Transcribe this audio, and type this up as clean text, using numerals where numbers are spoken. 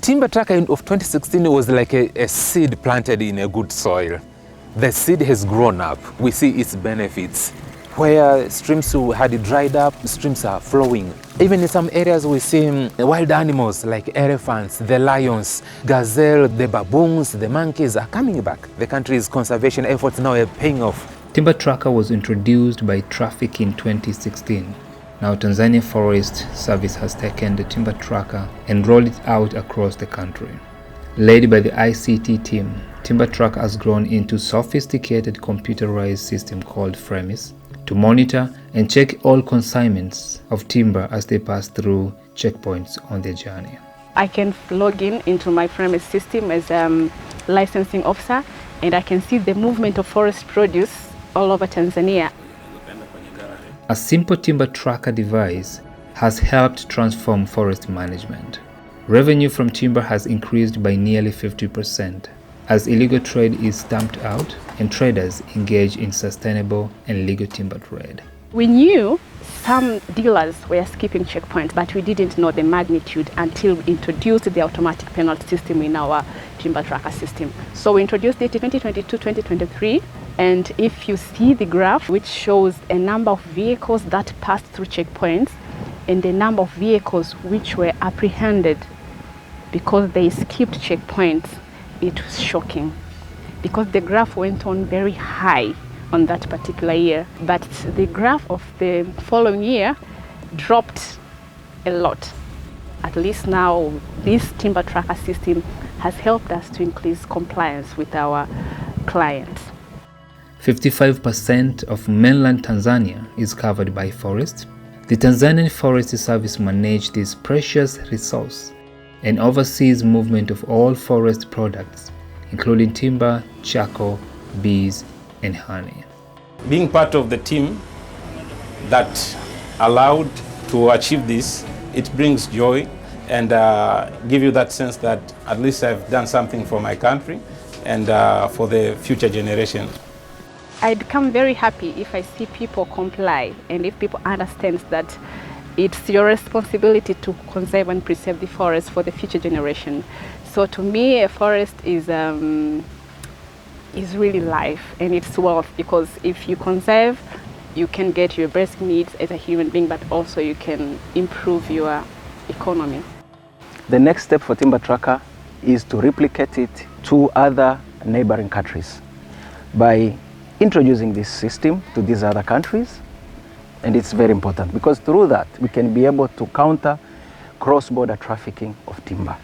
Timber tracker of 2016 was like a seed planted in a good soil. The seed has grown up. We see its benefits. Where streams had dried up, streams are flowing. Even in some areas we see wild animals like elephants, the lions, gazelles, the baboons, the monkeys are coming back. The country's conservation efforts now are paying off. Timber tracker was introduced by traffic in 2016. Now Tanzania Forest Service has taken the timber tracker and rolled it out across the country. Led by the ICT team, timber tracker has grown into a sophisticated computerized system called Fremis to monitor and check all consignments of timber as they pass through checkpoints on their journey. I can log into my Fremis system as a licensing officer, and I can see the movement of forest produce all over Tanzania. A simple timber tracker device has helped transform forest management. Revenue from timber has increased by nearly 50% as illegal trade is stamped out and traders engage in sustainable and legal timber trade. We knew some dealers were skipping checkpoints, but we didn't know the magnitude until we introduced the automatic penalty system in our timber tracker system. So we introduced it in 2022-2023, and if you see the graph, which shows a number of vehicles that passed through checkpoints and the number of vehicles which were apprehended because they skipped checkpoints, it was shocking because the graph went on very high on that particular year, but the graph of the following year dropped a lot. At least now this timber tracker system has helped us to increase compliance with our clients. 55% of mainland Tanzania is covered by forest. The Tanzanian Forest Service manages this precious resource and oversees movement of all forest products, including timber, charcoal, bees, and honey. Being part of the team that allowed to achieve this, it brings joy and give you that sense that at least I've done something for my country and for the future generation. I become very happy if I see people comply and if people understand that it's your responsibility to conserve and preserve the forest for the future generation. So to me, a forest is really life and it's wealth, because if you conserve, you can get your basic needs as a human being, but also you can improve your economy. The next step for timber tracker is to replicate it to other neighboring countries by introducing this system to these other countries. And it's very important because through that we can be able to counter cross-border trafficking of timber.